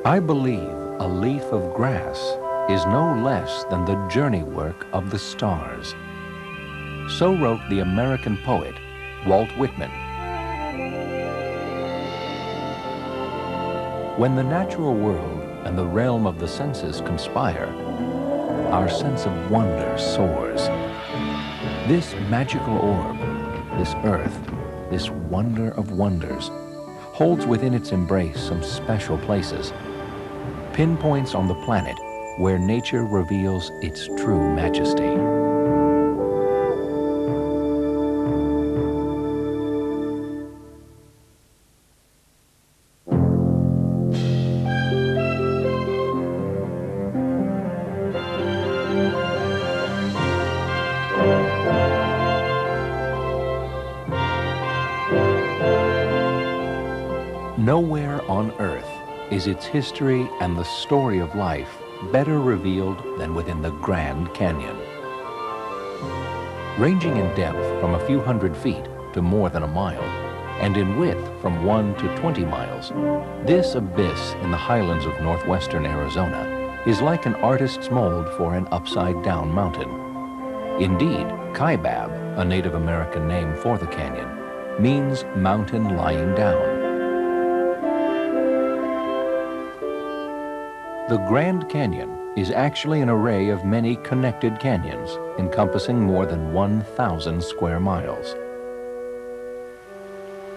I believe a leaf of grass is no less than the journey work of the stars. So wrote the American poet Walt Whitman. When the natural world and the realm of the senses conspire, our sense of wonder soars. This magical orb, this earth, this wonder of wonders, holds within its embrace some special places, pinpoints on the planet where nature reveals its true majesty. Nowhere on Earth is its history and the story of life better revealed than within the Grand Canyon. Ranging in depth from a few hundred feet to more than a mile, and in width from 1 to 20 miles, this abyss in the highlands of northwestern Arizona is like an artist's mold for an upside-down mountain. Indeed, Kaibab, a Native American name for the canyon, means mountain lying down. The Grand Canyon is actually an array of many connected canyons encompassing more than 1,000 square miles.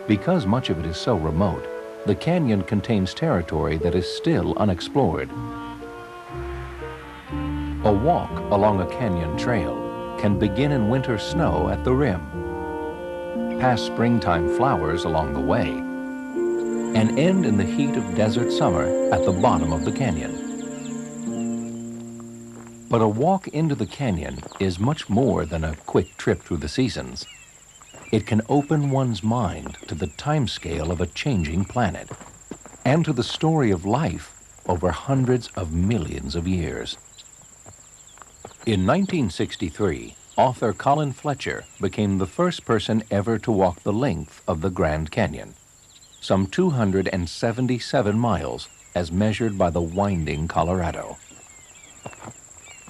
Because much of it is so remote, the canyon contains territory that is still unexplored. A walk along a canyon trail can begin in winter snow at the rim, pass springtime flowers along the way, and end in the heat of desert summer at the bottom of the canyon. But a walk into the canyon is much more than a quick trip through the seasons. It can open one's mind to the timescale of a changing planet and to the story of life over hundreds of millions of years. In 1963, author Colin Fletcher became the first person ever to walk the length of the Grand Canyon, some 277 miles as measured by the winding Colorado.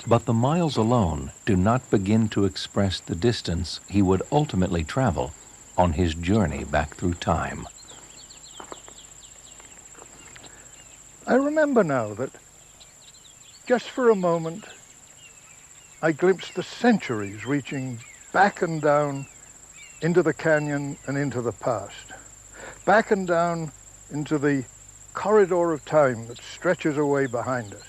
But the miles alone do not begin to express the distance he would ultimately travel on his journey back through time. I remember now that just for a moment I glimpsed the centuries reaching back and down into the canyon and into the past, back and down into the corridor of time that stretches away behind us.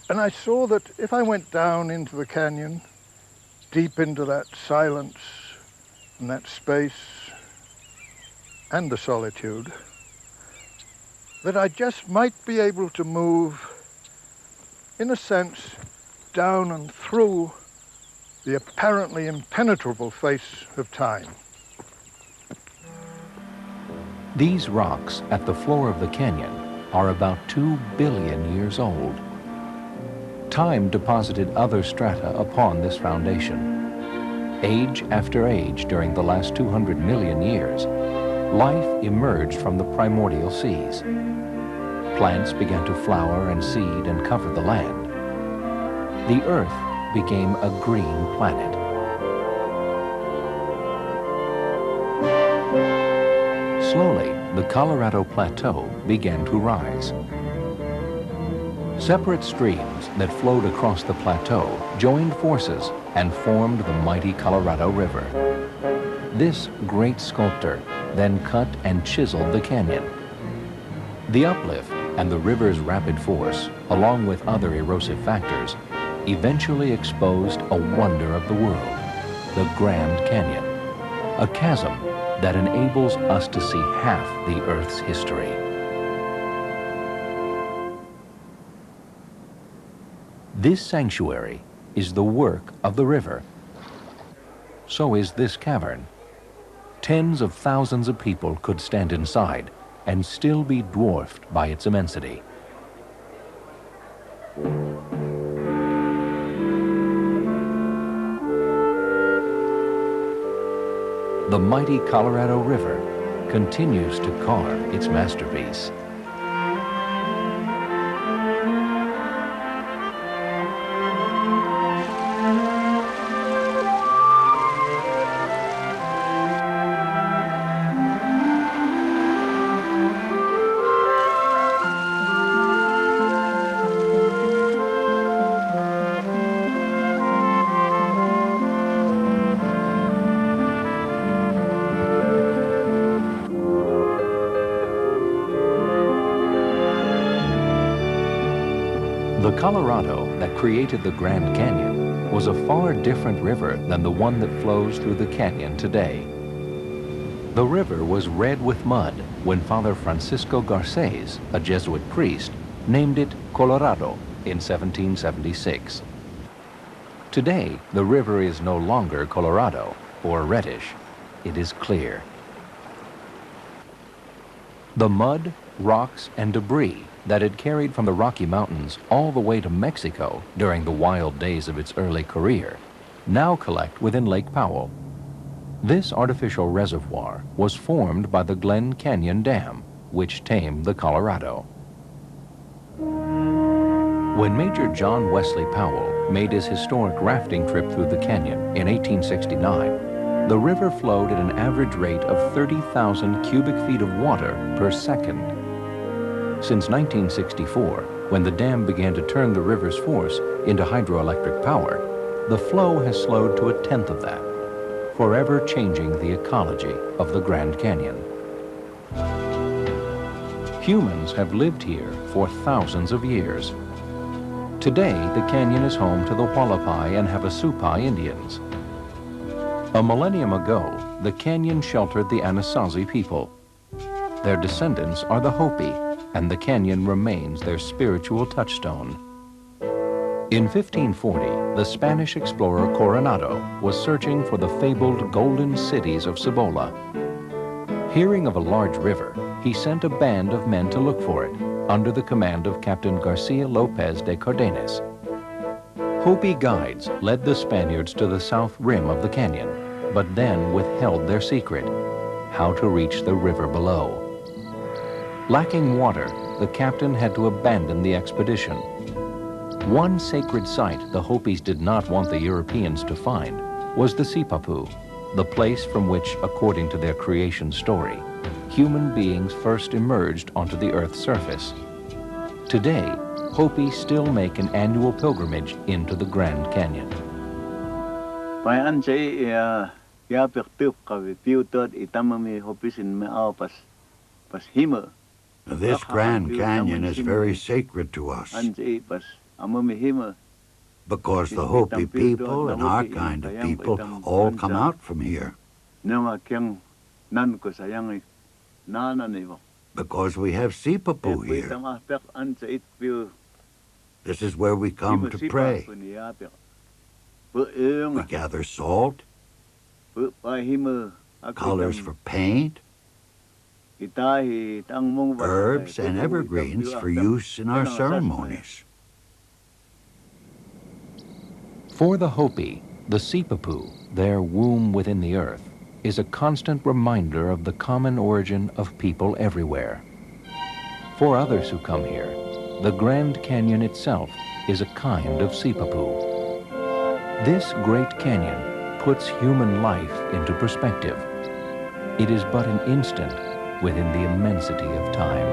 And I saw that if I went down into the canyon, deep into that silence and that space and the solitude, that I just might be able to move, in a sense, down and through the apparently impenetrable face of time. These rocks at the floor of the canyon are about 2 billion years old. Time deposited other strata upon this foundation. Age after age during the last 200 million years, life emerged from the primordial seas. Plants began to flower and seed and cover the land. The Earth became a green planet. Slowly, the Colorado Plateau began to rise. Separate streams that flowed across the plateau joined forces and formed the mighty Colorado River. This great sculptor then cut and chiseled the canyon. The uplift and the river's rapid force, along with other erosive factors, eventually exposed a wonder of the world, the Grand Canyon, a chasm that enables us to see half the Earth's history. This sanctuary is the work of the river. So is this cavern. Tens of thousands of people could stand inside and still be dwarfed by its immensity. The mighty Colorado River continues to carve its masterpiece. Colorado that created the Grand Canyon was a far different river than the one that flows through the canyon today. The river was red with mud when Father Francisco Garces, a Jesuit priest, named it Colorado in 1776. Today, the river is no longer Colorado or reddish. It is clear. The mud, rocks, and debris that it carried from the Rocky Mountains all the way to Mexico during the wild days of its early career now collect within Lake Powell. This artificial reservoir was formed by the Glen Canyon Dam, which tamed the Colorado. When Major John Wesley Powell made his historic rafting trip through the canyon in 1869, the river flowed at an average rate of 30,000 cubic feet of water per second. Since 1964, when the dam began to turn the river's force into hydroelectric power, the flow has slowed to 1/10 of that, forever changing the ecology of the Grand Canyon. Humans have lived here for thousands of years. Today, the canyon is home to the Hualapai and Havasupai Indians. A millennium ago, the canyon sheltered the Anasazi people. Their descendants are the Hopi, and the canyon remains their spiritual touchstone. In 1540, the Spanish explorer Coronado was searching for the fabled golden cities of Cibola. Hearing of a large river, he sent a band of men to look for it, under the command of Captain Garcia Lopez de Cardenas. Hopi guides led the Spaniards to the south rim of the canyon, but then withheld their secret, how to reach the river below. Lacking water, the captain had to abandon the expedition. One sacred site the Hopis did not want the Europeans to find was the Sipapu, the place from which, according to their creation story, human beings first emerged onto the Earth's surface. Today, Hopi still make an annual pilgrimage into the Grand Canyon. This Grand Canyon is very sacred to us because the Hopi people and our kind of people all come out from here. Because we have Sipapu here. This is where we come to pray. We gather salt, colors for paint, herbs and evergreens for use in our ceremonies. For the Hopi, the Sipapu, their womb within the earth, is a constant reminder of the common origin of people everywhere. For others who come here, the Grand Canyon itself is a kind of Sipapu. This great canyon puts human life into perspective. It is but an instant within the immensity of time.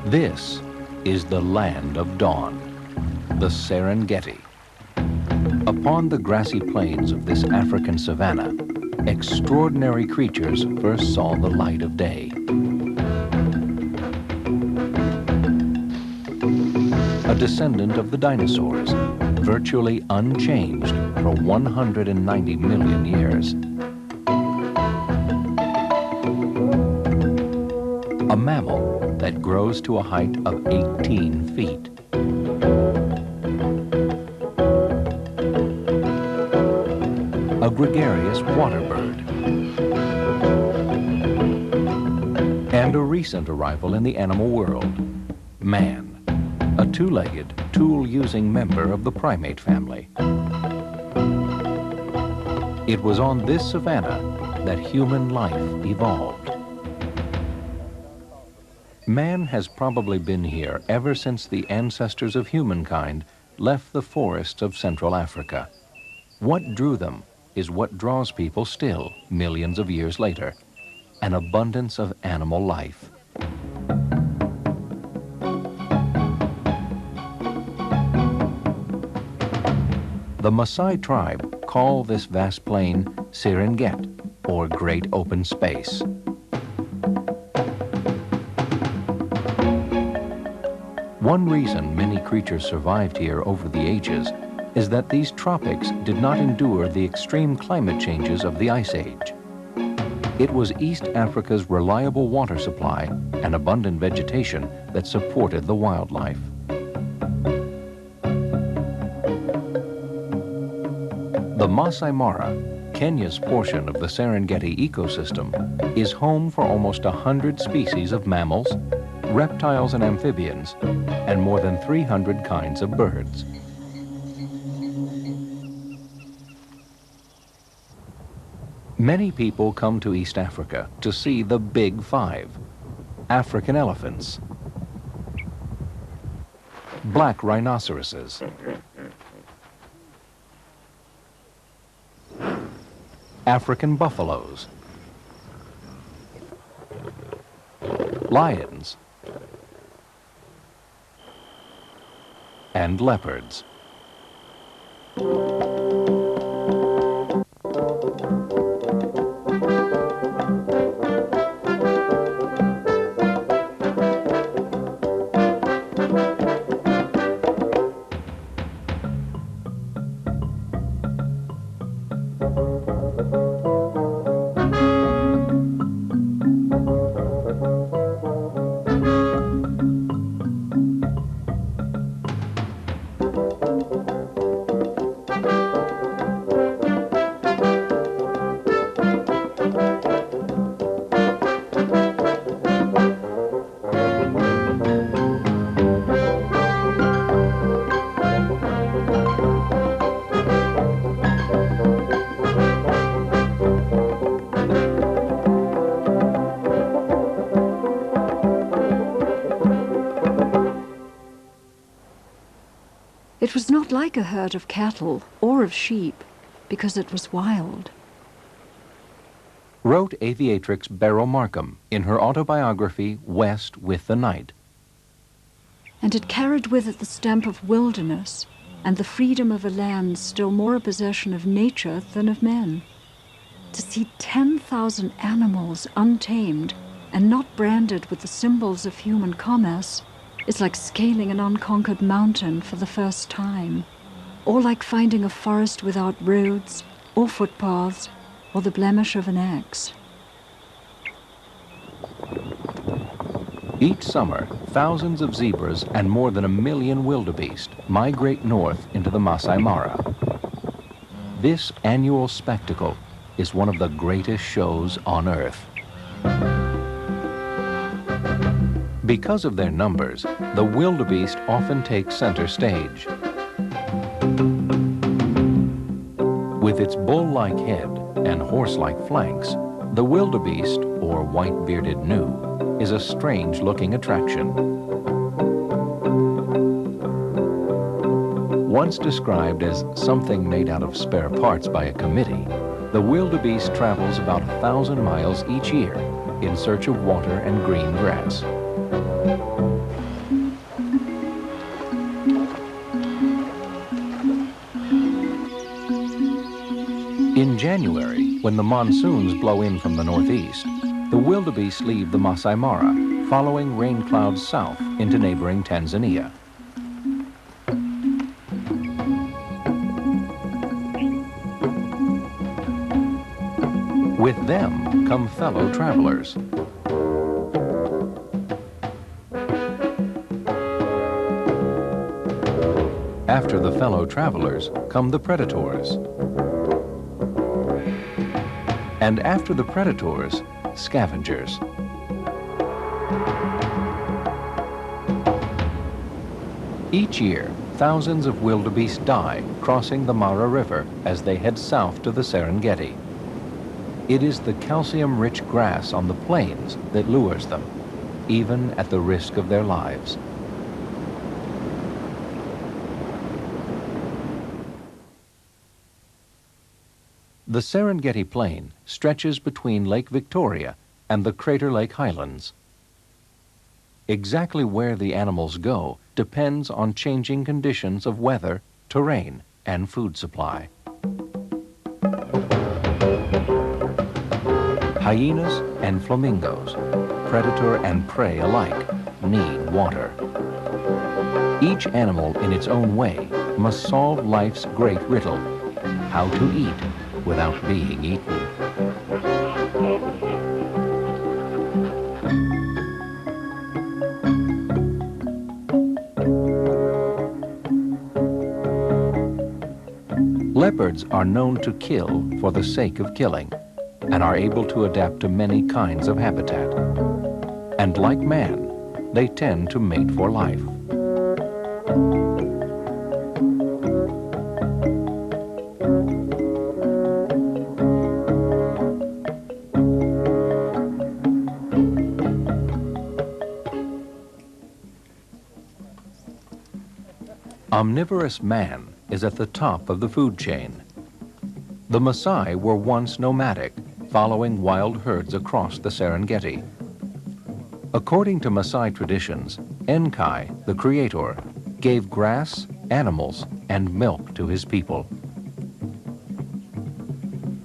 This is the land of dawn, the Serengeti. Upon the grassy plains of this African savanna, extraordinary creatures first saw the light of day. A descendant of the dinosaurs, virtually unchanged for 190 million years. A mammal that grows to a height of 18 feet. A gregarious water bird. And a recent arrival in the animal world, man, a two-legged, tool-using member of the primate family. It was on this savanna that human life evolved. Man has probably been here ever since the ancestors of humankind left the forests of Central Africa. What drew them is what draws people still, millions of years later, an abundance of animal life. The Maasai tribe call this vast plain Serengeti, or Great Open Space. One reason many creatures survived here over the ages is that these tropics did not endure the extreme climate changes of the Ice Age. It was East Africa's reliable water supply and abundant vegetation that supported the wildlife. The Masai Mara, Kenya's portion of the Serengeti ecosystem, is home for almost 100 species of mammals, reptiles and amphibians, and more than 300 kinds of birds. Many people come to East Africa to see the Big Five: African elephants, black rhinoceroses, African buffaloes, lions, and leopards. It was not like a herd of cattle or of sheep, because it was wild. Wrote aviatrix Beryl Markham in her autobiography, West with the Night. And it carried with it the stamp of wilderness and the freedom of a land still more a possession of nature than of men. To see 10,000 animals untamed and not branded with the symbols of human commerce is like scaling an unconquered mountain for the first time, or like finding a forest without roads or footpaths or the blemish of an axe. Each summer, thousands of zebras and more than 1 million wildebeest migrate north into the Masai Mara. This annual spectacle is one of the greatest shows on Earth. Because of their numbers, the wildebeest often take center stage. With its bull-like head and horse-like flanks, the wildebeest, or white-bearded gnu, is a strange-looking attraction. Once described as something made out of spare parts by a committee, the wildebeest travels about 1,000 miles each year in search of water and green grass. In January, when the monsoons blow in from the northeast, the wildebeest leave the Masai Mara, following rain clouds south into neighboring Tanzania. With them come fellow travelers. After the fellow travelers come the predators. And after the predators, scavengers. Each year, thousands of wildebeest die crossing the Mara River as they head south to the Serengeti. It is the calcium-rich grass on the plains that lures them, even at the risk of their lives. The Serengeti Plain stretches between Lake Victoria and the Crater Lake Highlands. Exactly where the animals go depends on changing conditions of weather, terrain, and food supply. Hyenas and flamingos, predator and prey alike, need water. Each animal in its own way must solve life's great riddle, how to eat without being eaten. Leopards are known to kill for the sake of killing and are able to adapt to many kinds of habitat. And like man, they tend to mate for life. Omnivorous man is at the top of the food chain. The Maasai were once nomadic, following wild herds across the Serengeti. According to Maasai traditions, Enkai, the creator, gave grass, animals, and milk to his people.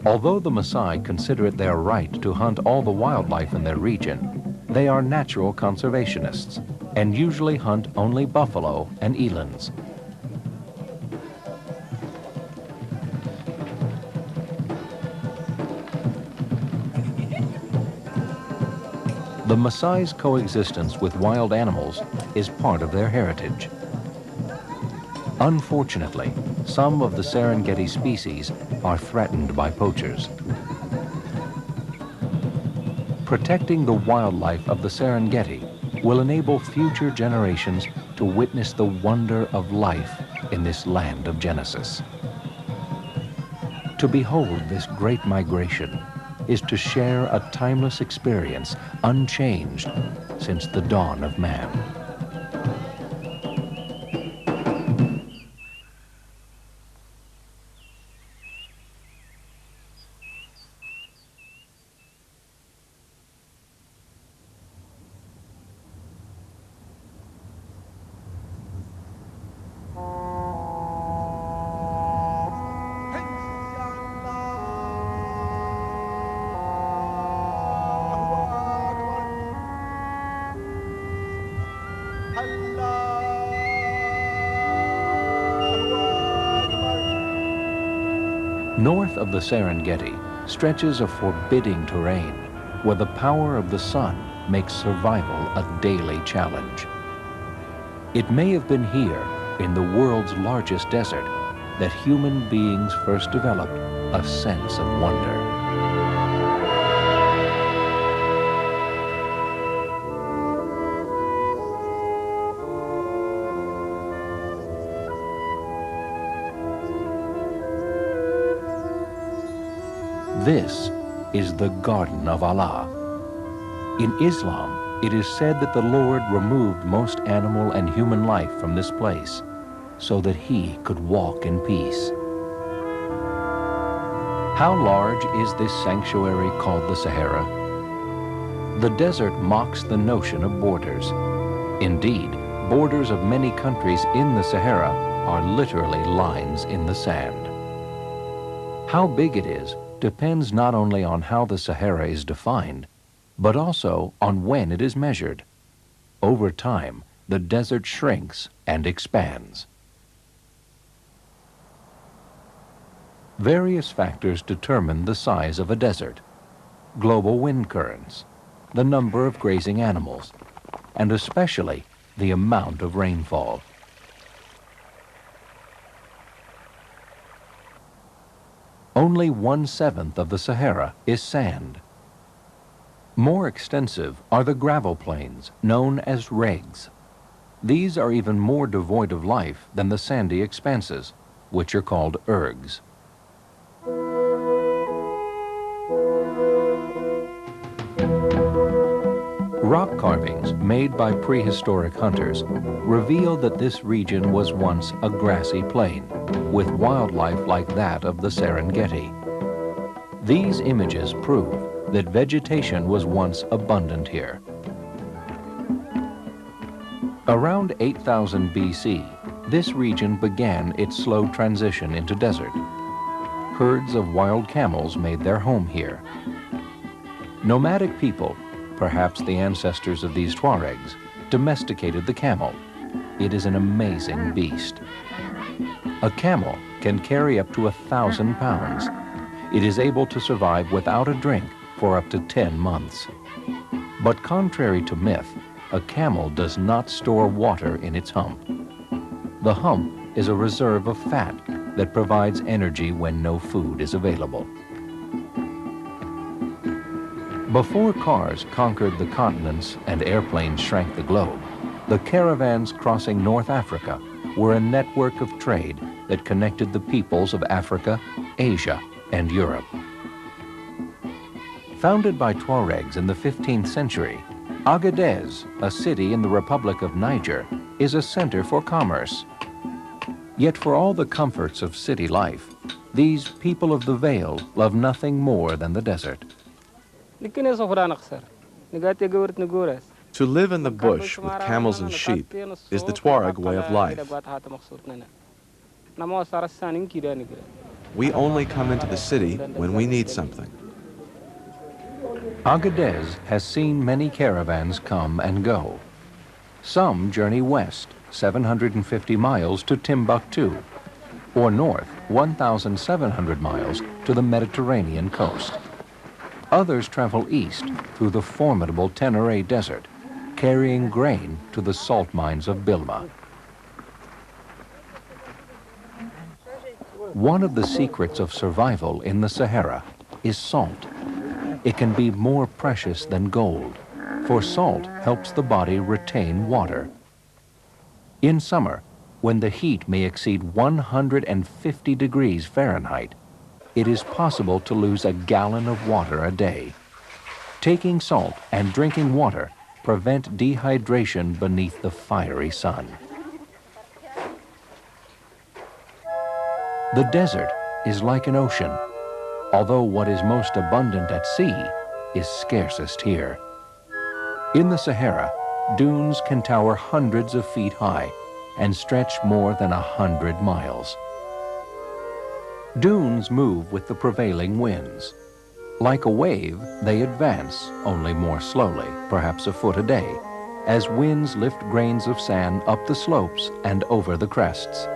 Although the Maasai consider it their right to hunt all the wildlife in their region, they are natural conservationists and usually hunt only buffalo and elands. The Maasai's coexistence with wild animals is part of their heritage. Unfortunately, some of the Serengeti species are threatened by poachers. Protecting the wildlife of the Serengeti will enable future generations to witness the wonder of life in this land of Genesis. To behold this great migration is to share a timeless experience unchanged since the dawn of man. North of the Serengeti stretches a forbidding terrain where the power of the sun makes survival a daily challenge. It may have been here, in the world's largest desert, that human beings first developed a sense of wonder. This is the Garden of Allah. In Islam, it is said that the Lord removed most animal and human life from this place so that he could walk in peace. How large is this sanctuary called the Sahara? The desert mocks the notion of borders. Indeed, borders of many countries in the Sahara are literally lines in the sand. How big it is depends not only on how the Sahara is defined, but also on when it is measured. Over time, the desert shrinks and expands. Various factors determine the size of a desert: global wind currents, the number of grazing animals, and especially the amount of rainfall. Only 1/7 of the Sahara is sand. More extensive are the gravel plains known as regs. These are even more devoid of life than the sandy expanses, which are called ergs. Rock carvings made by prehistoric hunters reveal that this region was once a grassy plain, with wildlife like that of the Serengeti. These images prove that vegetation was once abundant here. Around 8000 BC, this region began its slow transition into desert. Herds of wild camels made their home here. Nomadic people, perhaps the ancestors of these Tuaregs, domesticated the camel. It is an amazing beast. A camel can carry up to 1,000 pounds. It is able to survive without a drink for up to 10 months. But contrary to myth, a camel does not store water in its hump. The hump is a reserve of fat that provides energy when no food is available. Before cars conquered the continents and airplanes shrank the globe, the caravans crossing North Africa were a network of trade that connected the peoples of Africa, Asia, and Europe. Founded by Tuaregs in the 15th century, Agadez, a city in the Republic of Niger, is a center for commerce. Yet for all the comforts of city life, these people of the Vale love nothing more than the desert. To live in the bush with camels and sheep is the Tuareg way of life. We only come into the city when we need something. Agadez has seen many caravans come and go. Some journey west, 750 miles to Timbuktu, or north, 1,700 miles to the Mediterranean coast. Others travel east through the formidable Tenere Desert, carrying grain to the salt mines of Bilma. One of the secrets of survival in the Sahara is salt. It can be more precious than gold, for salt helps the body retain water. In summer, when the heat may exceed 150 degrees Fahrenheit, it is possible to lose a gallon of water a day. Taking salt and drinking water prevent dehydration beneath the fiery sun. The desert is like an ocean, although what is most abundant at sea is scarcest here. In the Sahara, dunes can tower hundreds of feet high and stretch more than 100 miles. Dunes move with the prevailing winds. Like a wave, they advance, only more slowly, perhaps a foot a day, as winds lift grains of sand up the slopes and over the crests.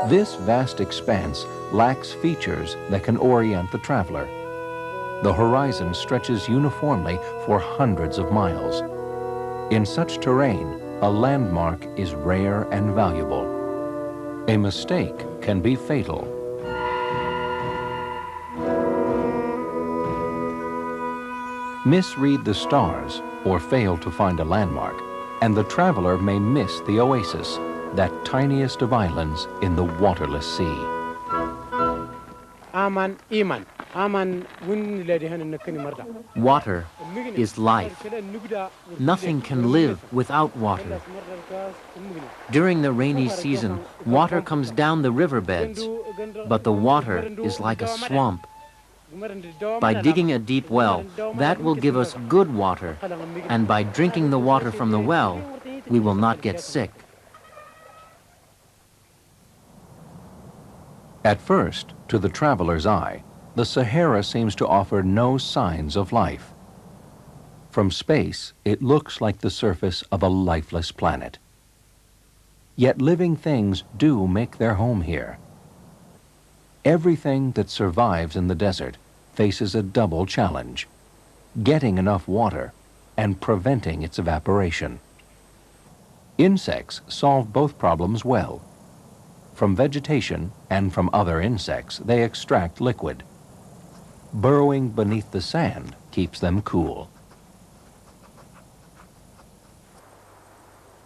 This vast expanse lacks features that can orient the traveler. The horizon stretches uniformly for hundreds of miles. In such terrain, a landmark is rare and valuable. A mistake can be fatal. Misread the stars or fail to find a landmark, and the traveler may miss the oasis, that tiniest of islands in the waterless sea. Water is life. Nothing can live without water. During the rainy season, water comes down the riverbeds, but the water is like a swamp. By digging a deep well, that will give us good water, and by drinking the water from the well, we will not get sick. At first, to the traveler's eye, the Sahara seems to offer no signs of life. From space, it looks like the surface of a lifeless planet. Yet living things do make their home here. Everything that survives in the desert faces a double challenge: getting enough water and preventing its evaporation. Insects solve both problems well. From vegetation and from other insects, they extract liquid. Burrowing beneath the sand keeps them cool.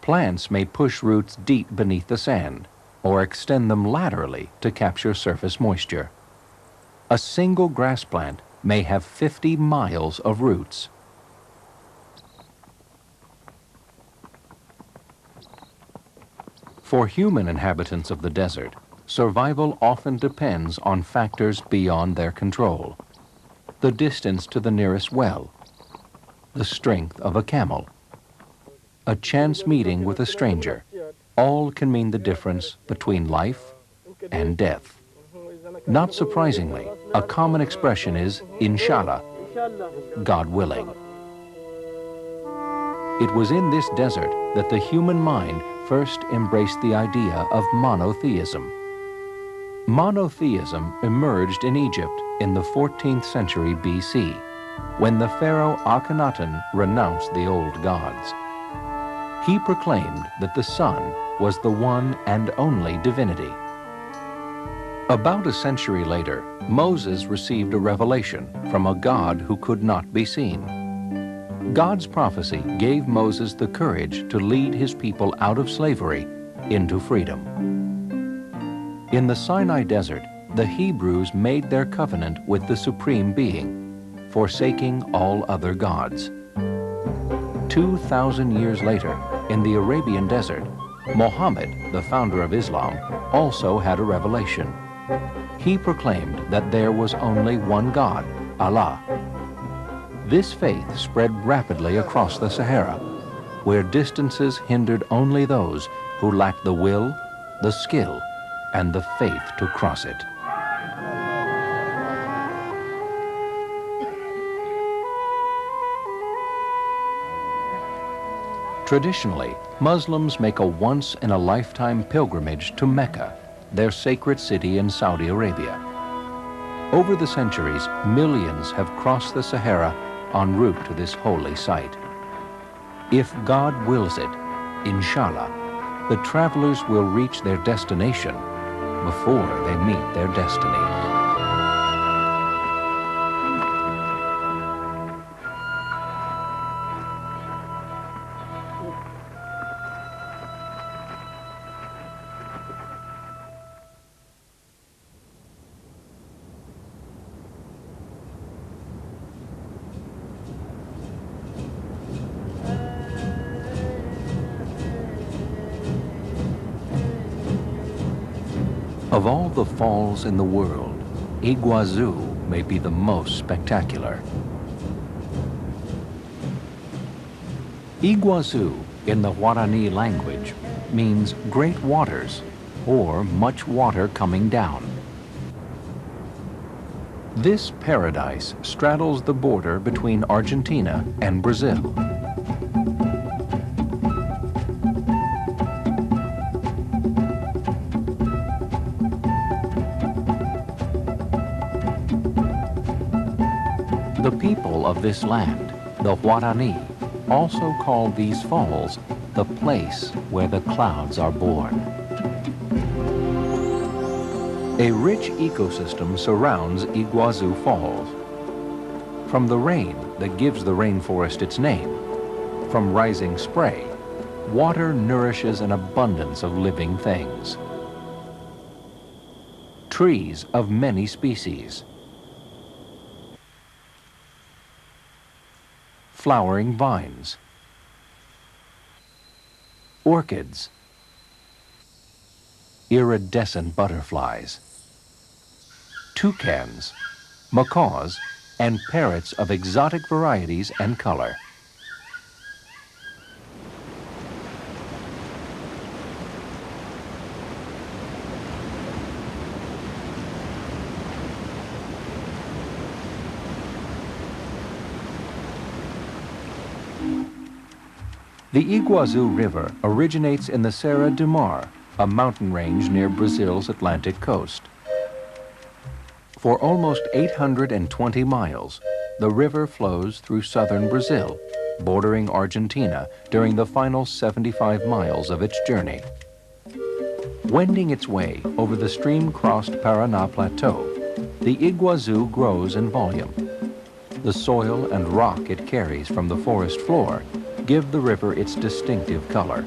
Plants may push roots deep beneath the sand or extend them laterally to capture surface moisture. A single grass plant may have 50 miles of roots. For human inhabitants of the desert, survival often depends on factors beyond their control. The distance to the nearest well, the strength of a camel, a chance meeting with a stranger, all can mean the difference between life and death. Not surprisingly, a common expression is inshallah, God willing. It was in this desert that the human mind first embraced the idea of monotheism. Monotheism emerged in Egypt in the 14th century BC, when the pharaoh Akhenaten renounced the old gods. He proclaimed that the sun was the one and only divinity. About a century later, Moses received a revelation from a God who could not be seen. God's prophecy gave Moses the courage to lead his people out of slavery into freedom. In the Sinai desert, the Hebrews made their covenant with the Supreme Being, forsaking all other gods. 2,000 years later, in the Arabian desert, Muhammad, the founder of Islam, also had a revelation. He proclaimed that there was only one God, Allah. This faith spread rapidly across the Sahara, where distances hindered only those who lacked the will, the skill, and the faith to cross it. Traditionally, Muslims make a once-in-a-lifetime pilgrimage to Mecca, their sacred city in Saudi Arabia. Over the centuries, millions have crossed the Sahara en route to this holy site. If God wills it, inshallah, the travelers will reach their destination before they meet their destiny. Of all the falls in the world, Iguazu may be the most spectacular. Iguazu, in the Guarani language, means great waters, or much water coming down. This paradise straddles the border between Argentina and Brazil. The people of this land, the Guarani, also call these falls the place where the clouds are born. A rich ecosystem surrounds Iguazu Falls. From the rain that gives the rainforest its name, from rising spray, water nourishes an abundance of living things. Trees of many species, flowering vines, orchids, iridescent butterflies, toucans, macaws, and parrots of exotic varieties and color. The Iguazu River originates in the Serra de Mar, a mountain range near Brazil's Atlantic coast. For almost 820 miles, the river flows through southern Brazil, bordering Argentina during the final 75 miles of its journey. Wending its way over the stream-crossed Paraná Plateau, the Iguazu grows in volume. The soil and rock it carries from the forest floor give the river its distinctive color.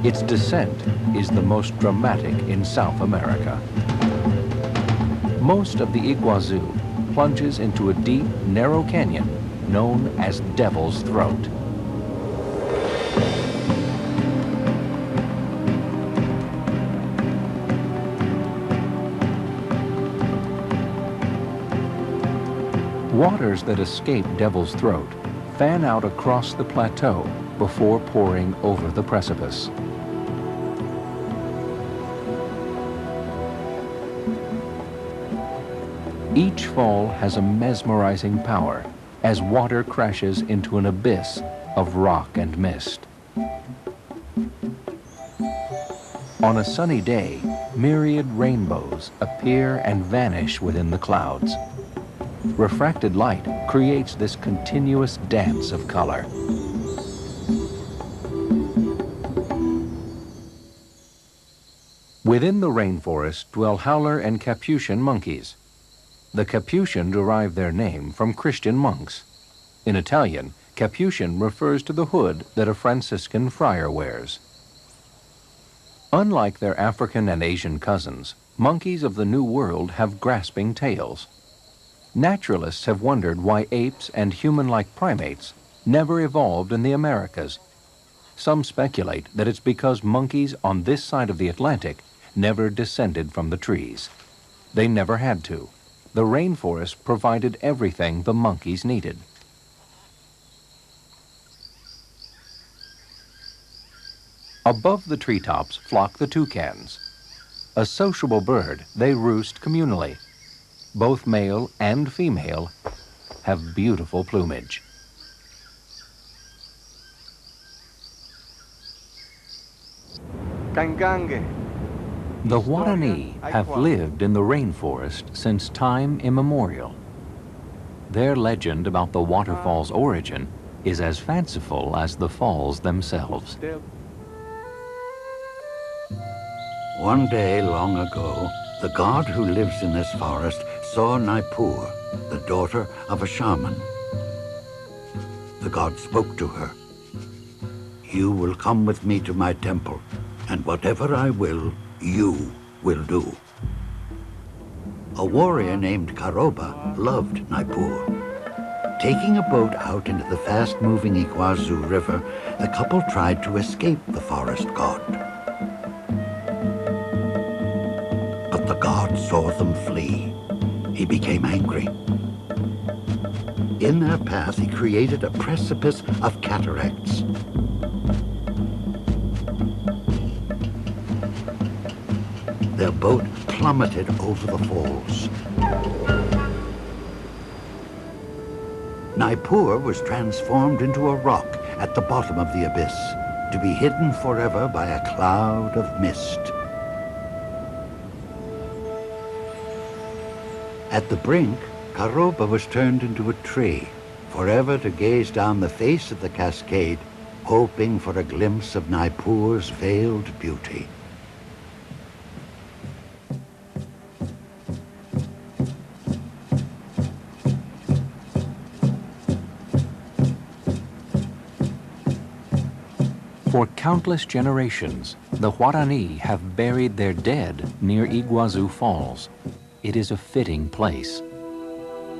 Its descent is the most dramatic in South America. Most of the Iguazu plunges into a deep, narrow canyon known as Devil's Throat. Waters that escape Devil's Throat fan out across the plateau before pouring over the precipice. Each fall has a mesmerizing power as water crashes into an abyss of rock and mist. On a sunny day, myriad rainbows appear and vanish within the clouds. Refracted light creates this continuous dance of color. Within the rainforest dwell howler and Capuchin monkeys. The Capuchin derive their name from Christian monks. In Italian, Capuchin refers to the hood that a Franciscan friar wears. Unlike their African and Asian cousins, monkeys of the New World have grasping tails. Naturalists have wondered why apes and human-like primates never evolved in the Americas. Some speculate that it's because monkeys on this side of the Atlantic never descended from the trees. They never had to. The rainforest provided everything the monkeys needed. Above the treetops flock the toucans. A sociable bird, they roost communally. Both male and female have beautiful plumage. The Guarani have lived in the rainforest since time immemorial. Their legend about the waterfall's origin is as fanciful as the falls themselves. One day long ago, the god who lives in this forest saw Naipur, the daughter of a shaman. The god spoke to her. "You will come with me to my temple, and whatever I will, you will do." A warrior named Karoba loved Naipur. Taking a boat out into the fast-moving Iguazu River, the couple tried to escape the forest god. But the god saw them flee. He became angry. In their path, he created a precipice of cataracts. Their boat plummeted over the falls. Naipur was transformed into a rock at the bottom of the abyss, to be hidden forever by a cloud of mist. At the brink, Karoba was turned into a tree, forever to gaze down the face of the cascade, hoping for a glimpse of Naipur's veiled beauty. For countless generations, the Guarani have buried their dead near Iguazu Falls. It is a fitting place.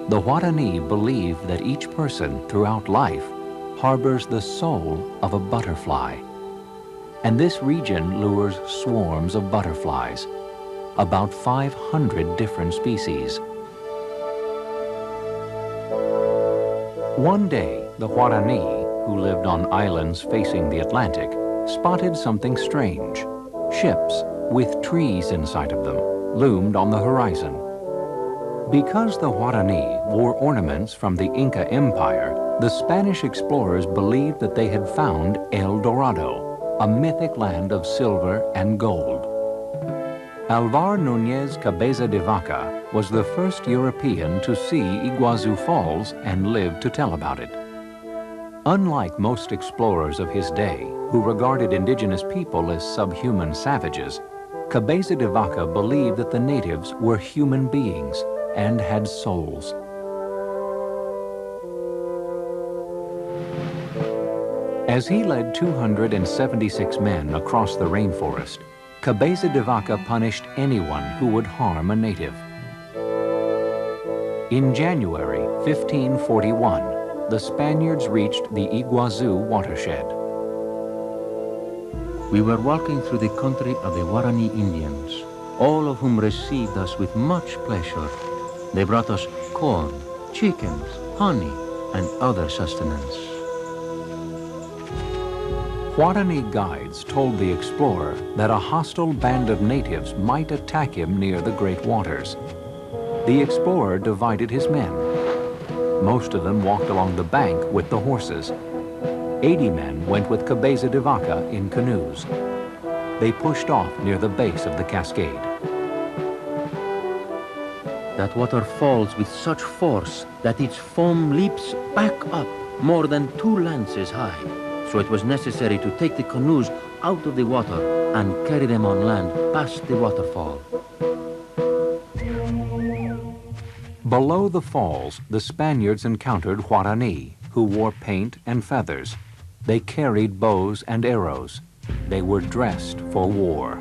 The Guarani believe that each person throughout life harbors the soul of a butterfly. And this region lures swarms of butterflies, about 500 different species. One day, the Guarani, who lived on islands facing the Atlantic, spotted something strange. Ships with trees inside of them loomed on the horizon. Because the Guarani wore ornaments from the Inca Empire, the Spanish explorers believed that they had found El Dorado, a mythic land of silver and gold. Alvar Núñez Cabeza de Vaca was the first European to see Iguazu Falls and live to tell about it. Unlike most explorers of his day, who regarded indigenous people as subhuman savages, Cabeza de Vaca believed that the natives were human beings and had souls. As he led 276 men across the rainforest, Cabeza de Vaca punished anyone who would harm a native. In January 1541, the Spaniards reached the Iguazu watershed. We were walking through the country of the Guarani Indians, all of whom received us with much pleasure. They brought us corn, chickens, honey, and other sustenance. Guarani guides told the explorer that a hostile band of natives might attack him near the Great Waters. The explorer divided his men. Most of them walked along the bank with the horses. 80 men went with Cabeza de Vaca in canoes. They pushed off near the base of the cascade. That water falls with such force that its foam leaps back up more than 2 lances high. So it was necessary to take the canoes out of the water and carry them on land past the waterfall. Below the falls, the Spaniards encountered Guarani, who wore paint and feathers. They carried bows and arrows. They were dressed for war.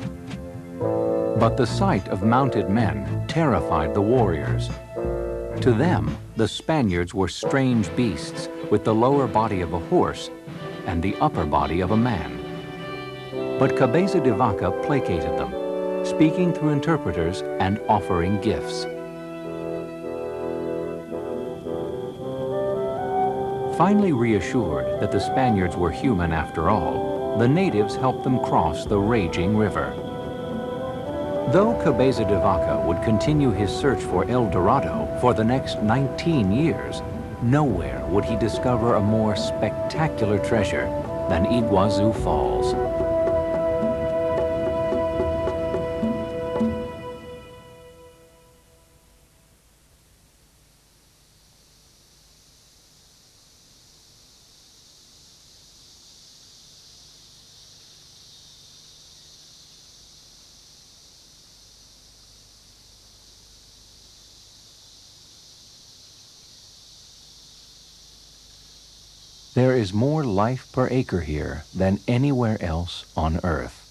But the sight of mounted men terrified the warriors. To them, the Spaniards were strange beasts with the lower body of a horse and the upper body of a man. But Cabeza de Vaca placated them, speaking through interpreters and offering gifts. Finally reassured that the Spaniards were human after all, the natives helped them cross the raging river. Though Cabeza de Vaca would continue his search for El Dorado for the next 19 years, nowhere would he discover a more spectacular treasure than Iguazu Falls. There is more life per acre here than anywhere else on Earth.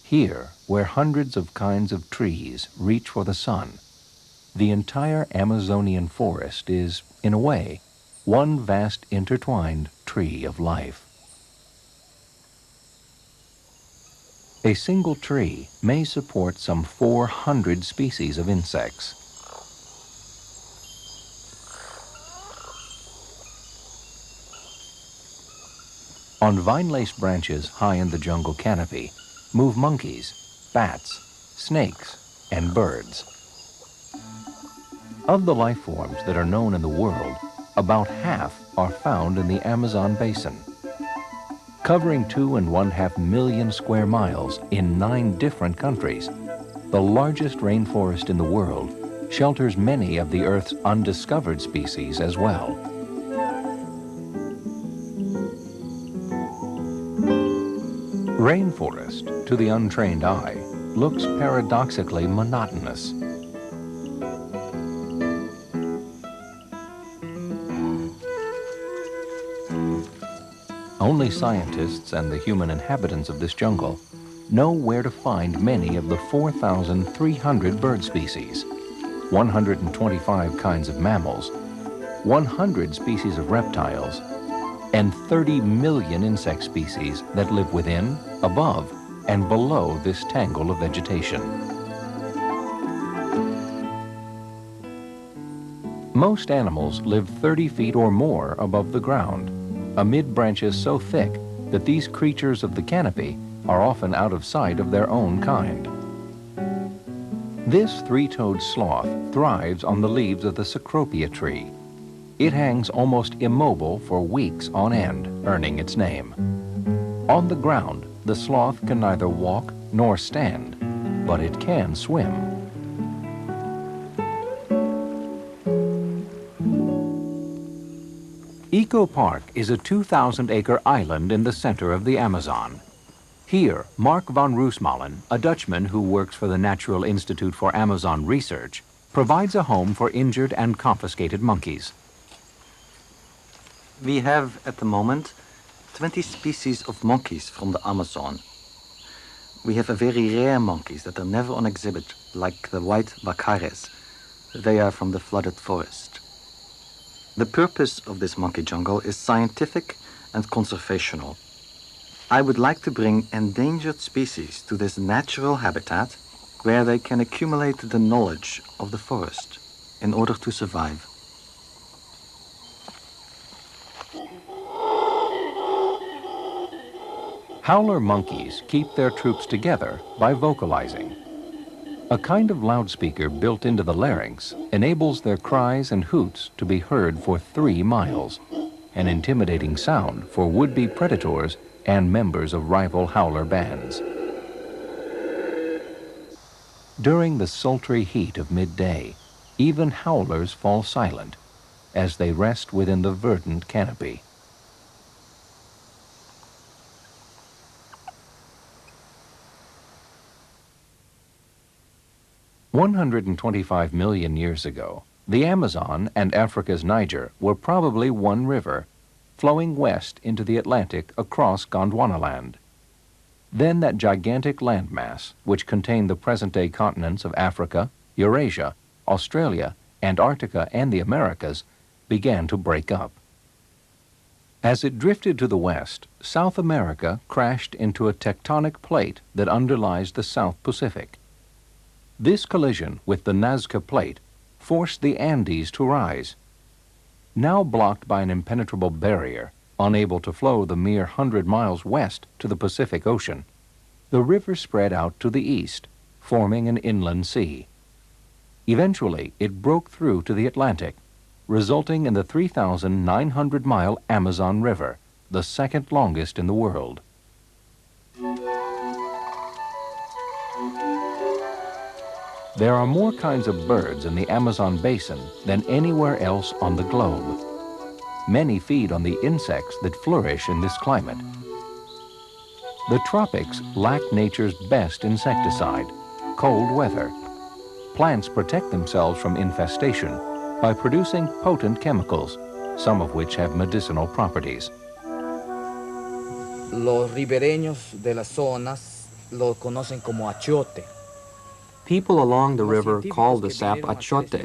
Here, where hundreds of kinds of trees reach for the sun, the entire Amazonian forest is, in a way, one vast intertwined tree of life. A single tree may support some 400 species of insects. On vine-laced branches high in the jungle canopy, move monkeys, bats, snakes, and birds. Of the life forms that are known in the world, about half are found in the Amazon basin. Covering 2.5 million square miles in 9 different countries, the largest rainforest in the world shelters many of the Earth's undiscovered species as well. Rainforest, to the untrained eye, looks paradoxically monotonous. Only scientists and the human inhabitants of this jungle know where to find many of the 4,300 bird species, 125 kinds of mammals, 100 species of reptiles, and 30 million insect species that live within, above, and below this tangle of vegetation. Most animals live 30 feet or more above the ground, amid branches so thick that these creatures of the canopy are often out of sight of their own kind. This three-toed sloth thrives on the leaves of the cecropia tree. It hangs almost immobile for weeks on end, earning its name. On the ground, the sloth can neither walk nor stand, but it can swim. Eco Park is a 2,000-acre island in the center of the Amazon. Here, Mark van Roosmalen, a Dutchman who works for the Natural Institute for Amazon Research, provides a home for injured and confiscated monkeys. We have, at the moment, 20 species of monkeys from the Amazon. We have a very rare monkeys that are never on exhibit, like the white vacares. They are from the flooded forest. The purpose of this monkey jungle is scientific and conservational. I would like to bring endangered species to this natural habitat where they can accumulate the knowledge of the forest in order to survive. Howler monkeys keep their troops together by vocalizing. A kind of loudspeaker built into the larynx enables their cries and hoots to be heard for 3 miles, an intimidating sound for would-be predators and members of rival howler bands. During the sultry heat of midday, even howlers fall silent as they rest within the verdant canopy. "125 million years ago, the Amazon and Africa's Niger were probably one river, flowing west into the Atlantic across Gondwanaland. Then that gigantic landmass, which contained the present-day continents of Africa, Eurasia, Australia, Antarctica, and the Americas, began to break up. As it drifted to the west, South America crashed into a tectonic plate that underlies the South Pacific. This collision with the Nazca Plate forced the Andes to rise. Now blocked by an impenetrable barrier, unable to flow the mere 100 miles west to the Pacific Ocean, the river spread out to the east, forming an inland sea. Eventually, it broke through to the Atlantic, resulting in the 3,900-mile Amazon River, the second longest in the world. There are more kinds of birds in the Amazon basin than anywhere else on the globe. Many feed on the insects that flourish in this climate. The tropics lack nature's best insecticide, cold weather. Plants protect themselves from infestation by producing potent chemicals, some of which have medicinal properties. Los ribereños de las zonas lo conocen como achiote. People along the river call the sap achote.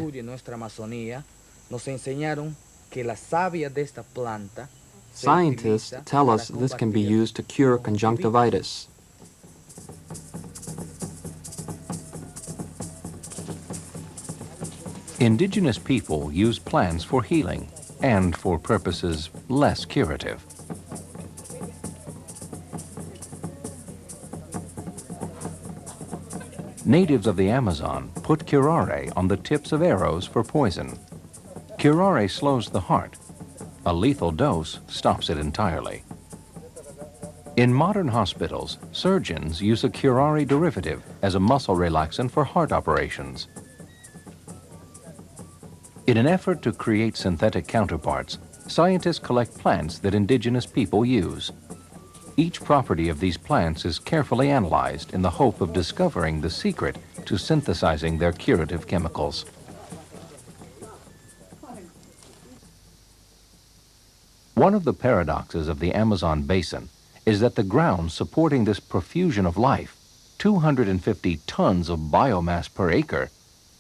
Scientists tell us this can be used to cure conjunctivitis. Indigenous people use plants for healing and for purposes less curative. Natives of the Amazon put curare on the tips of arrows for poison. Curare slows the heart. A lethal dose stops it entirely. In modern hospitals, surgeons use a curare derivative as a muscle relaxant for heart operations. In an effort to create synthetic counterparts, scientists collect plants that indigenous people use. Each property of these plants is carefully analyzed in the hope of discovering the secret to synthesizing their curative chemicals. One of the paradoxes of the Amazon basin is that the ground supporting this profusion of life, 250 tons of biomass per acre,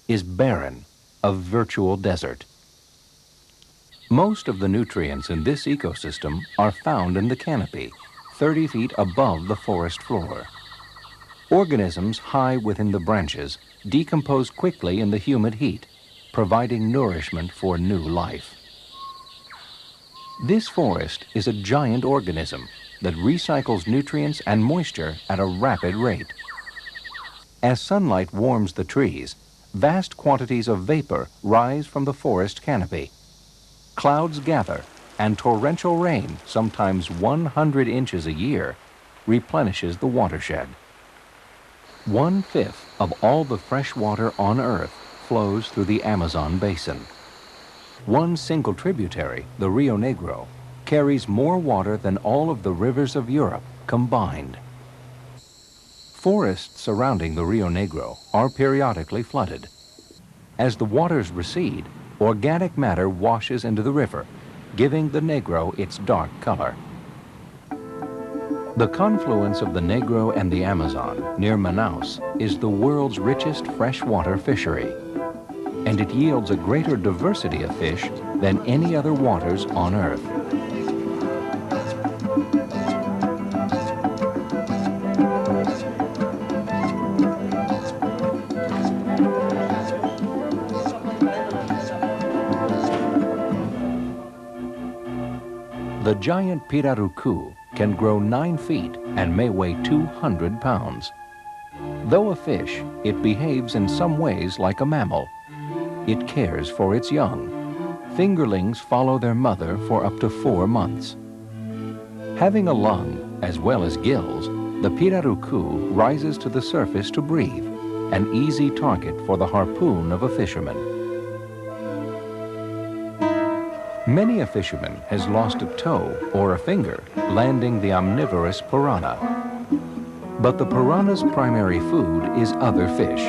is barren, a virtual desert. Most of the nutrients in this ecosystem are found in the canopy, 30 feet above the forest floor. Organisms high within the branches decompose quickly in the humid heat, providing nourishment for new life. This forest is a giant organism that recycles nutrients and moisture at a rapid rate. As sunlight warms the trees, vast quantities of vapor rise from the forest canopy. Clouds gather, and torrential rain, sometimes 100 inches a year, replenishes the watershed. 1/5 of all the fresh water on Earth flows through the Amazon basin. One single tributary, the Rio Negro, carries more water than all of the rivers of Europe combined. Forests surrounding the Rio Negro are periodically flooded. As the waters recede, organic matter washes into the river, giving the Negro its dark color. The confluence of the Negro and the Amazon near Manaus is the world's richest freshwater fishery, and it yields a greater diversity of fish than any other waters on Earth. The giant pirarucu can grow 9 feet and may weigh 200 pounds. Though a fish, it behaves in some ways like a mammal. It cares for its young. Fingerlings follow their mother for up to 4 months. Having a lung as well as gills, the pirarucu rises to the surface to breathe, an easy target for the harpoon of a fisherman. Many a fisherman has lost a toe or a finger landing the omnivorous piranha. But the piranha's primary food is other fish.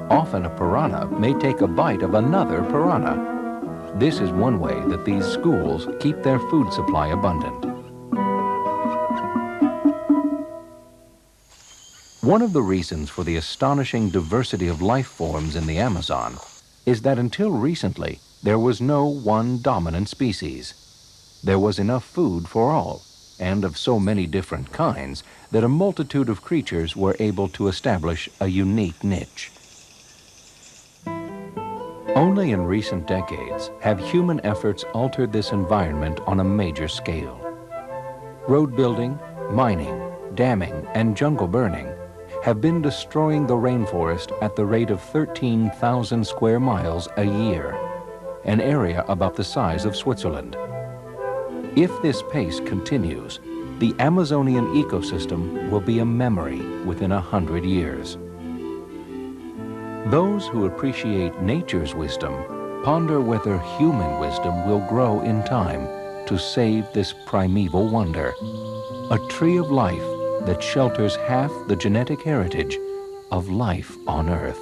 Often a piranha may take a bite of another piranha. This is one way that these schools keep their food supply abundant. One of the reasons for the astonishing diversity of life forms in the Amazon is that until recently, there was no one dominant species. There was enough food for all, and of so many different kinds that a multitude of creatures were able to establish a unique niche. Only in recent decades have human efforts altered this environment on a major scale. Road building, mining, damming, and jungle burning have been destroying the rainforest at the rate of 13,000 square miles a year, an area about the size of Switzerland. If this pace continues, the Amazonian ecosystem will be a memory within 100 years. Those who appreciate nature's wisdom ponder whether human wisdom will grow in time to save this primeval wonder, a tree of life that shelters half the genetic heritage of life on Earth.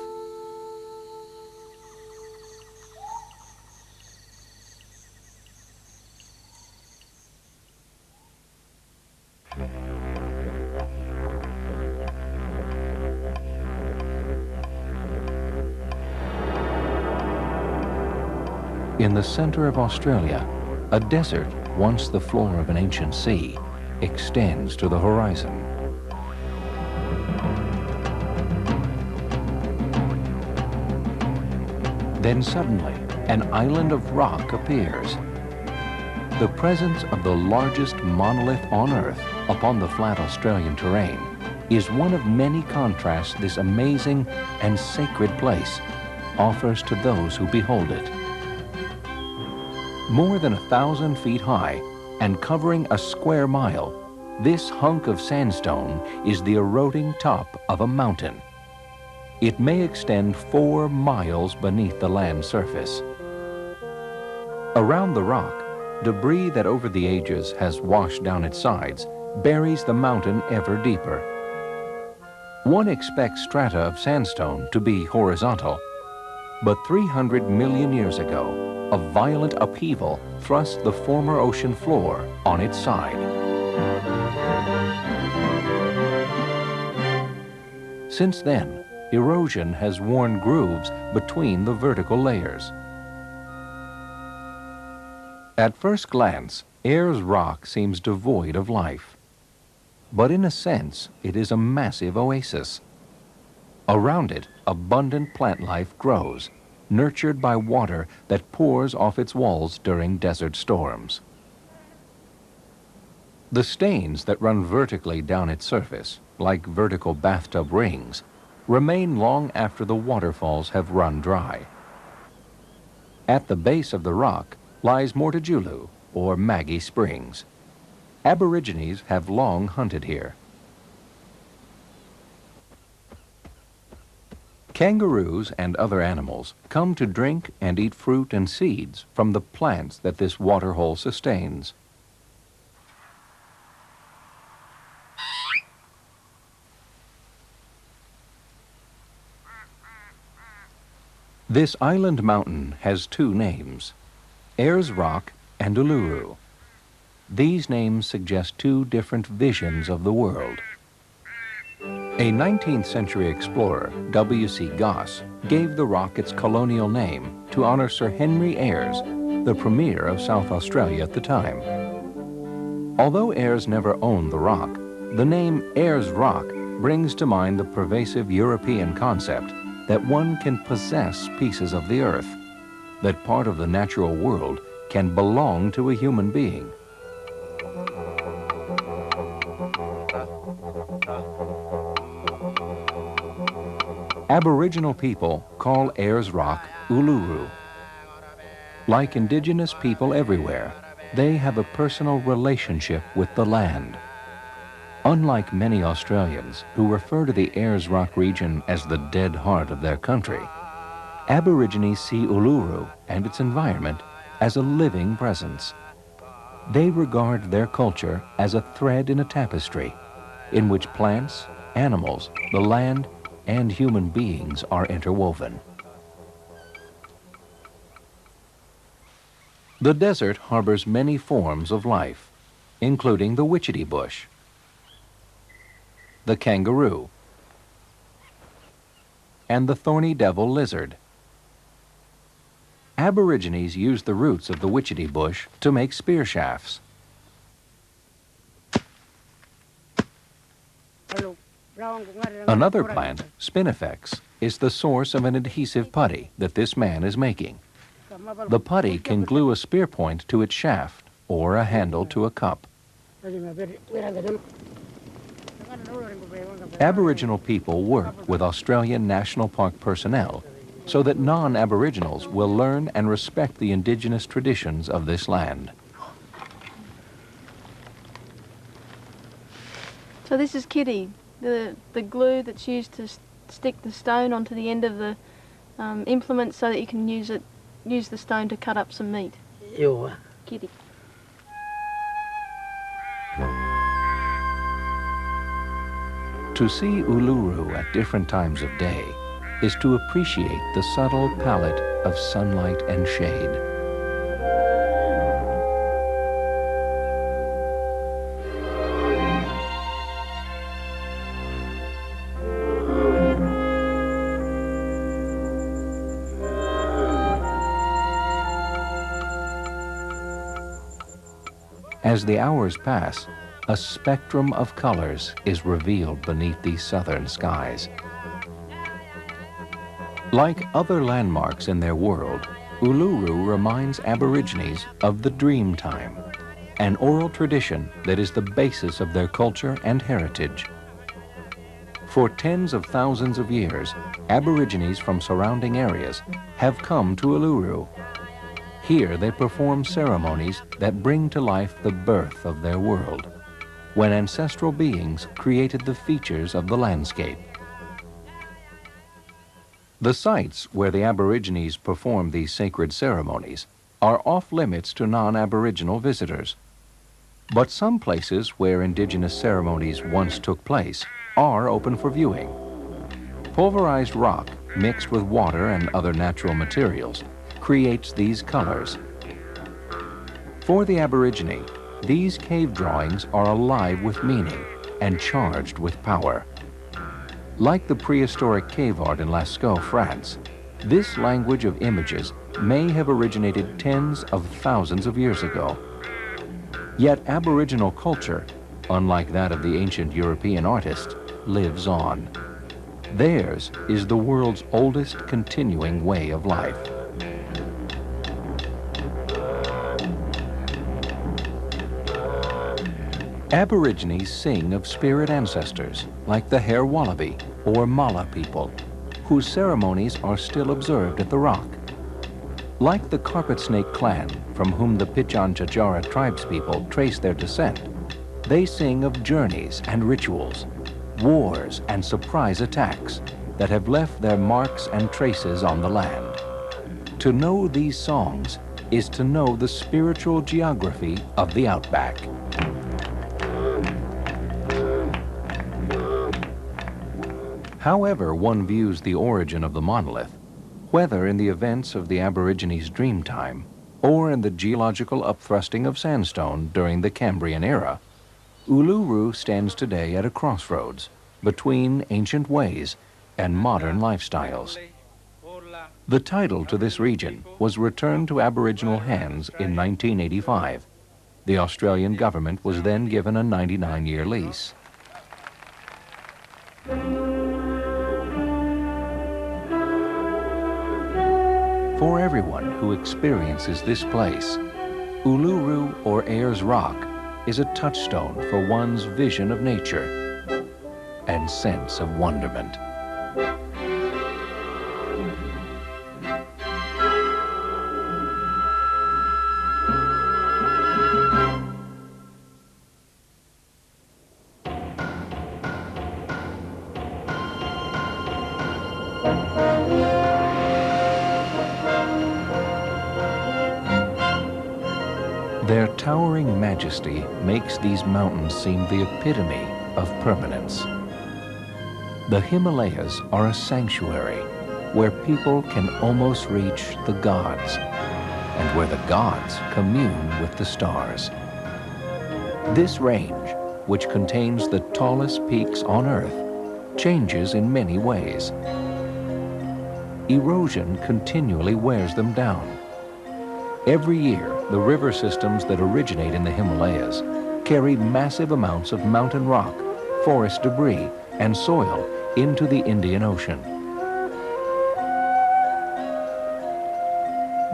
In the center of Australia, a desert, once the floor of an ancient sea, extends to the horizon. Then suddenly, an island of rock appears. The presence of the largest monolith on Earth upon the flat Australian terrain is one of many contrasts this amazing and sacred place offers to those who behold it. More than 1,000 feet high and covering a square mile, this hunk of sandstone is the eroding top of a mountain. It may extend 4 miles beneath the land surface. Around the rock, debris that over the ages has washed down its sides buries the mountain ever deeper. One expects strata of sandstone to be horizontal, but 300 million years ago, a violent upheaval thrust the former ocean floor on its side. Since then, erosion has worn grooves between the vertical layers. At first glance, Ayers Rock seems devoid of life. But in a sense, it is a massive oasis. Around it, abundant plant life grows, nurtured by water that pours off its walls during desert storms. The stains that run vertically down its surface, like vertical bathtub rings, remain long after the waterfalls have run dry. At the base of the rock lies Mortajulu, or Maggie Springs. Aborigines have long hunted here, Kangaroos and other animals come to drink and eat fruit and seeds from the plants that this waterhole sustains. This island mountain has two names, Ayers Rock and Uluru. These names suggest two different visions of the world. A 19th century explorer, W.C. Goss, gave the rock its colonial name to honor Sir Henry Ayers, the Premier of South Australia at the time. Although Ayers never owned the rock, the name Ayers Rock brings to mind the pervasive European concept that one can possess pieces of the earth, that part of the natural world can belong to a human being. Aboriginal people call Ayers Rock Uluru. Like indigenous people everywhere, they have a personal relationship with the land. Unlike many Australians who refer to the Ayers Rock region as the dead heart of their country, Aborigines see Uluru and its environment as a living presence. They regard their culture as a thread in a tapestry in which plants, animals, the land, and human beings are interwoven. The desert harbors many forms of life, including the witchetty bush, the kangaroo, and the thorny devil lizard. Aborigines use the roots of the witchetty bush to make spear shafts. Another plant, spinifex, is the source of an adhesive putty that this man is making. The putty can glue a spear point to its shaft or a handle to a cup. Aboriginal people work with Australian National Park personnel so that non-Aboriginals will learn and respect the indigenous traditions of this land. So this is Kitty, the glue that's used to stick the stone onto the end of the implement so that you can use the stone to cut up some meat. Kitty. To see Uluru at different times of day is to appreciate the subtle palette of sunlight and shade. As the hours pass, a spectrum of colors is revealed beneath these southern skies. Like other landmarks in their world, Uluru reminds Aborigines of the dream time, an oral tradition that is the basis of their culture and heritage. For tens of thousands of years, Aborigines from surrounding areas have come to Uluru. Here they perform ceremonies that bring to life the birth of their world, when ancestral beings created the features of the landscape. The sites where the Aborigines perform these sacred ceremonies are off limits to non-Aboriginal visitors. But some places where indigenous ceremonies once took place are open for viewing. Pulverized rock mixed with water and other natural materials creates these colors. For the Aborigine, these cave drawings are alive with meaning and charged with power. Like the prehistoric cave art in Lascaux, France, this language of images may have originated tens of thousands of years ago. Yet Aboriginal culture, unlike that of the ancient European artists, lives on. Theirs is the world's oldest continuing way of life. Aborigines sing of spirit ancestors, like the Hare Wallaby or Mala people, whose ceremonies are still observed at the rock. Like the Carpet Snake clan, from whom the Pitjantjatjara tribespeople trace their descent, they sing of journeys and rituals, wars and surprise attacks, that have left their marks and traces on the land. To know these songs is to know the spiritual geography of the outback. However one views the origin of the monolith, whether in the events of the Aborigines' dreamtime or in the geological upthrusting of sandstone during the Cambrian era, Uluru stands today at a crossroads between ancient ways and modern lifestyles. The title to this region was returned to Aboriginal hands in 1985. The Australian government was then given a 99-year lease. For everyone who experiences this place, Uluru or Ayers Rock is a touchstone for one's vision of nature and sense of wonderment. Their towering majesty makes these mountains seem the epitome of permanence. The Himalayas are a sanctuary where people can almost reach the gods and where the gods commune with the stars. This range, which contains the tallest peaks on Earth, changes in many ways. Erosion continually wears them down. Every year, the river systems that originate in the Himalayas carry massive amounts of mountain rock, forest debris, and soil into the Indian Ocean.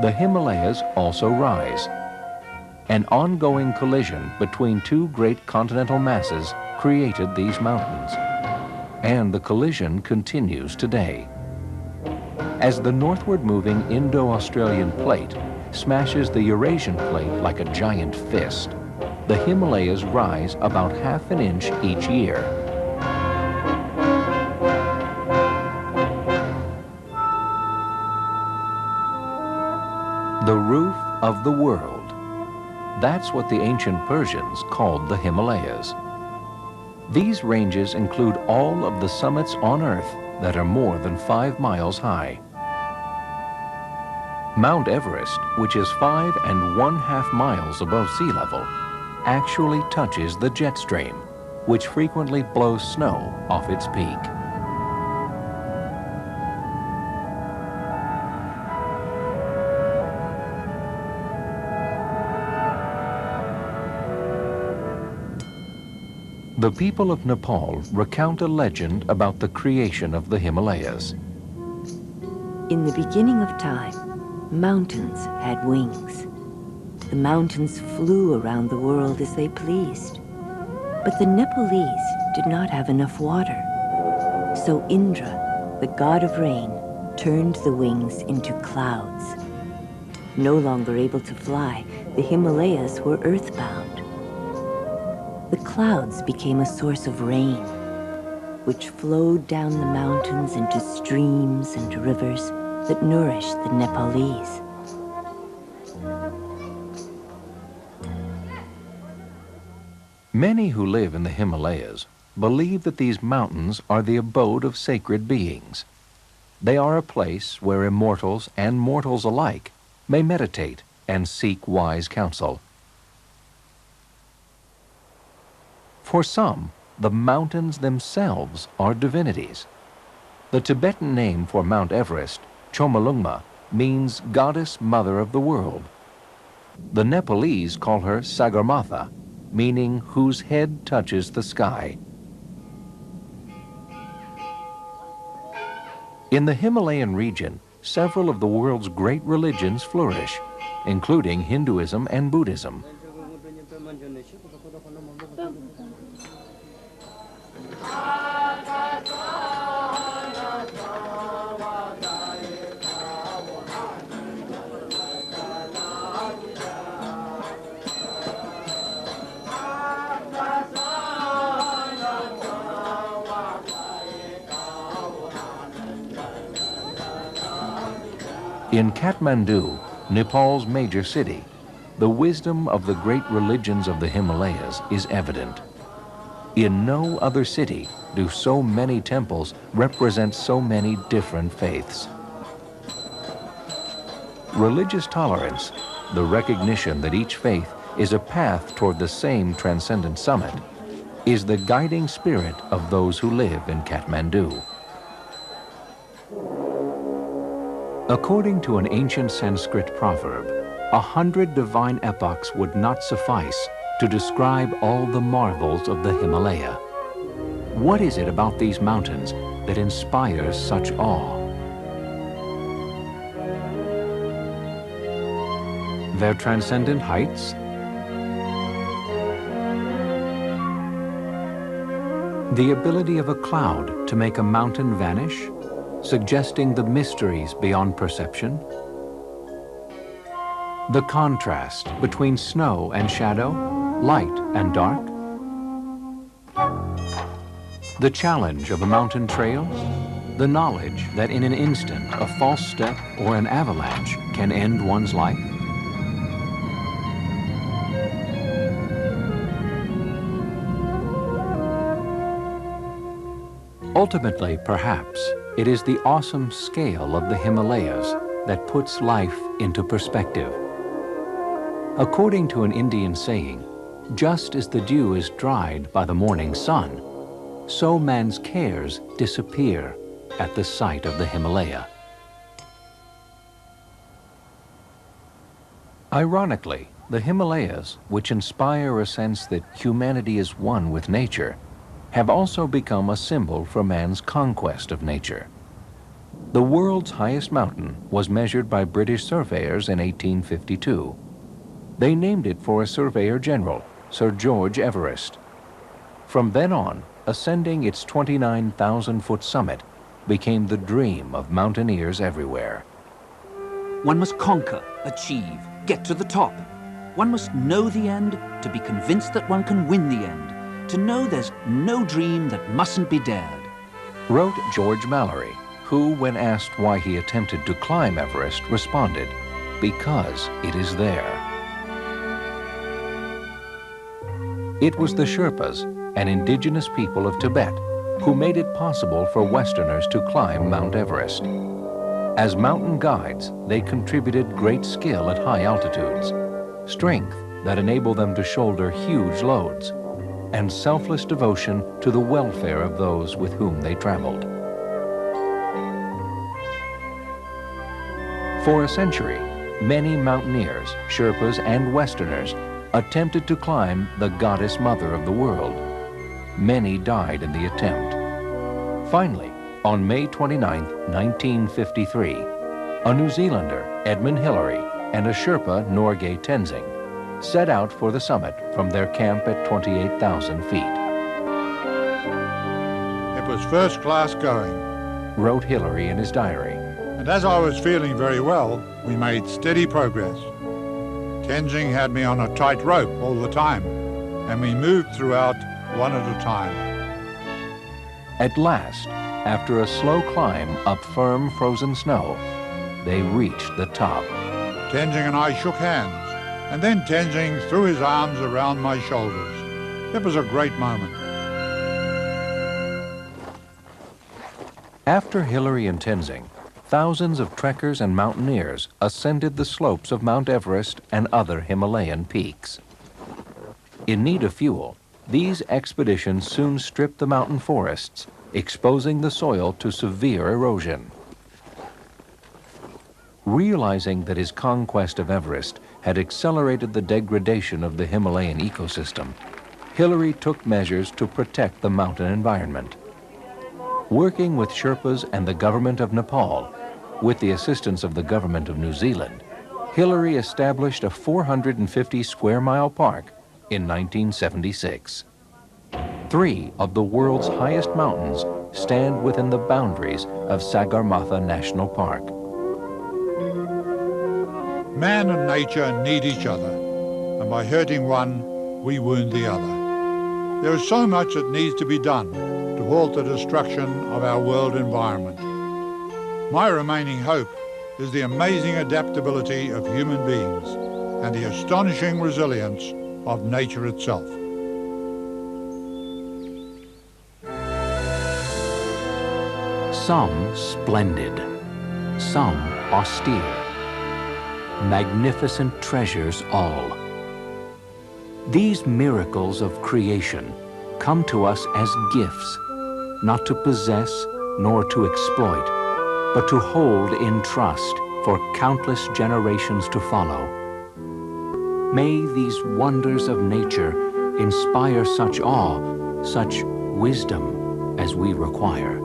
The Himalayas also rise. An ongoing collision between two great continental masses created these mountains, and the collision continues today. As the northward moving Indo-Australian plate smashes the Eurasian plate like a giant fist, the Himalayas rise about half an inch each year. The roof of the world. That's what the ancient Persians called the Himalayas. These ranges include all of the summits on Earth that are more than 5 miles high. Mount Everest, which is 5 1/2 miles above sea level, actually touches the jet stream, which frequently blows snow off its peak. The people of Nepal recount a legend about the creation of the Himalayas. In the beginning of time, mountains had wings. The mountains flew around the world as they pleased. But the Nepalese did not have enough water. So Indra, the god of rain, turned the wings into clouds. No longer able to fly, the Himalayas were earthbound. The clouds became a source of rain, which flowed down the mountains into streams and rivers that nourished the Nepalese. Many who live in the Himalayas believe that these mountains are the abode of sacred beings. They are a place where immortals and mortals alike may meditate and seek wise counsel. For some, the mountains themselves are divinities. The Tibetan name for Mount Everest, Chomolungma, means goddess mother of the world. The Nepalese call her Sagarmatha, meaning whose head touches the sky. In the Himalayan region, several of the world's great religions flourish, including Hinduism and Buddhism. In Kathmandu, Nepal's major city, the wisdom of the great religions of the Himalayas is evident. In no other city do so many temples represent so many different faiths. Religious tolerance, the recognition that each faith is a path toward the same transcendent summit, is the guiding spirit of those who live in Kathmandu. According to an ancient Sanskrit proverb, 100 divine epochs would not suffice to describe all the marvels of the Himalaya. What is it about these mountains that inspires such awe? Their transcendent heights? The ability of a cloud to make a mountain vanish, suggesting the mysteries beyond perception? The contrast between snow and shadow, light and dark? The challenge of a mountain trail? The knowledge that in an instant a false step or an avalanche can end one's life? Ultimately, perhaps, it is the awesome scale of the Himalayas that puts life into perspective. According to an Indian saying, just as the dew is dried by the morning sun, so man's cares disappear at the sight of the Himalaya. Ironically, the Himalayas, which inspire a sense that humanity is one with nature, have also become a symbol for man's conquest of nature. The world's highest mountain was measured by British surveyors in 1852. They named it for a surveyor general, Sir George Everest. From then on, ascending its 29,000-foot summit became the dream of mountaineers everywhere. One must conquer, achieve, get to the top. One must know the end to be convinced that one can win the end, to know there's no dream that mustn't be dared. Wrote George Mallory, who, when asked why he attempted to climb Everest, responded, "Because it is there." It was the Sherpas, an indigenous people of Tibet, who made it possible for Westerners to climb Mount Everest. As mountain guides, they contributed great skill at high altitudes, strength that enabled them to shoulder huge loads, and selfless devotion to the welfare of those with whom they traveled. For a century, many mountaineers, Sherpas, and Westerners attempted to climb the goddess mother of the world. Many died in the attempt. Finally, on May 29, 1953, a New Zealander, Edmund Hillary, and a Sherpa, Norgay Tenzing, set out for the summit from their camp at 28,000 feet. It was first class going, wrote Hillary in his diary. And as I was feeling very well, we made steady progress. Tenzing had me on a tight rope all the time, and we moved throughout one at a time. At last, after a slow climb up firm frozen snow, they reached the top. Tenzing and I shook hands, and then Tenzing threw his arms around my shoulders. It was a great moment. After Hillary and Tenzing, thousands of trekkers and mountaineers ascended the slopes of Mount Everest and other Himalayan peaks. In need of fuel, these expeditions soon stripped the mountain forests, exposing the soil to severe erosion. Realizing that his conquest of Everest had accelerated the degradation of the Himalayan ecosystem, Hillary took measures to protect the mountain environment. Working with Sherpas and the government of Nepal, with the assistance of the government of New Zealand, Hillary established a 450-square-mile park in 1976. 3 of the world's highest mountains stand within the boundaries of Sagarmatha National Park. Man and nature need each other, and by hurting one, we wound the other. There is so much that needs to be done to halt the destruction of our world environment. My remaining hope is the amazing adaptability of human beings and the astonishing resilience of nature itself. Some splendid, some austere, magnificent treasures all. These miracles of creation come to us as gifts, not to possess nor to exploit, but to hold in trust for countless generations to follow. May these wonders of nature inspire such awe, such wisdom as we require.